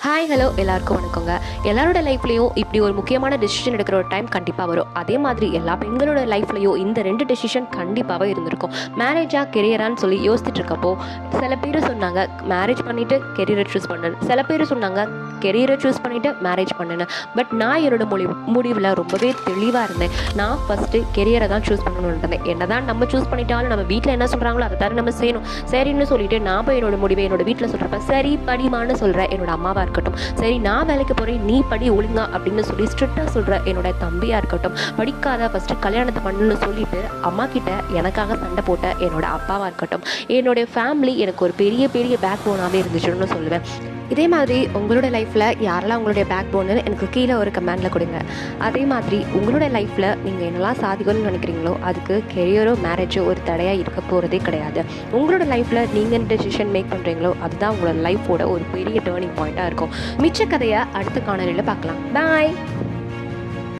Hi hello எல்லாருக்கும் வணக்கங்க. எல்லாரோட லைஃப்லையும் இப்படி ஒரு முக்கியமான டெசிஷன் எடுக்கிற ஒரு டைம் கண்டிப்பாக வரும். அதே மாதிரி எல்லா பெண்களோட லைஃப்லையும் இந்த 2 டெசிஷன் கண்டிப்பாகவே இருந்திருக்கும். மேரேஜா கெரியரான்னு சொல்லி யோசிச்சுட்டு இருக்கப்போ சில பேர் சொன்னாங்க மேரேஜ் பண்ணிவிட்டு கெரியரை சூஸ் பண்ணணும், சில பேர் சொன்னாங்க கெரியரை சூஸ் பண்ணிவிட்டு மேரேஜ் பண்ணணும். பட் நான் என்னோட முடிவில் ரொம்பவே தெளிவாக இருந்தேன். நான் ஃபஸ்ட்டு கெரியரை தான் சூஸ் பண்ணணும்னு இருந்தேன். என்ன தான் நம்ம சூஸ் பண்ணிட்டாலும் நம்ம வீட்டில் என்ன சொல்கிறாங்களோ அதை தர நம்ம செய்யணும். சரின்னு சொல்லிட்டு நான் போய் என்னோட முடிவை என்னோட வீட்டில் சொல்கிறப்ப சரி படிமான்னு சொல்கிறேன் என்னோட அம்மாவாக இருக்கட்டும், சரி நான் வேலைக்கு போகிறேன் நீ படி ஒழுங்கா அப்படின்னு சொல்லி ஸ்ட்ரிக்டாக சொல்கிற என்னோட தம்பியாக இருக்கட்டும், படிக்காத ஃபஸ்ட்டு கல்யாணத்தை பண்ணணும்னு சொல்லிட்டு அம்மா கிட்ட எனக்காக சண்டை போட்ட என்னோட அப்பாவாக இருக்கட்டும், என்னோடய ஃபேமிலி எனக்கு ஒரு பெரிய பெரிய பேக் போனாவே இருந்துச்சுன்னு சொல்லுவேன். இதே மாதிரி உங்களோட லைஃப்பில் யாரெல்லாம் உங்களுடைய பேக் போன்னு எனக்கு கீழே ஒரு கமெண்டில் கொடுங்க. அதே மாதிரி உங்களோட லைஃப்பில் நீங்கள் என்னெல்லாம் சாதிக்கணும்னு நினைக்கிறீங்களோ அதுக்கு கெரியரோ மேரேஜோ ஒரு தடையாக இருக்க போகிறதே கிடையாது. உங்களோட லைஃப்பில் நீங்கள் டெசிஷன் மேக் பண்ணுறீங்களோ அதுதான் உங்களோட லைஃபோட ஒரு பெரிய டேர்னிங் பாயிண்ட்டாக இருக்கும். மிச்ச கதையை அடுத்த காணொலியில் பார்க்கலாம். பாய்.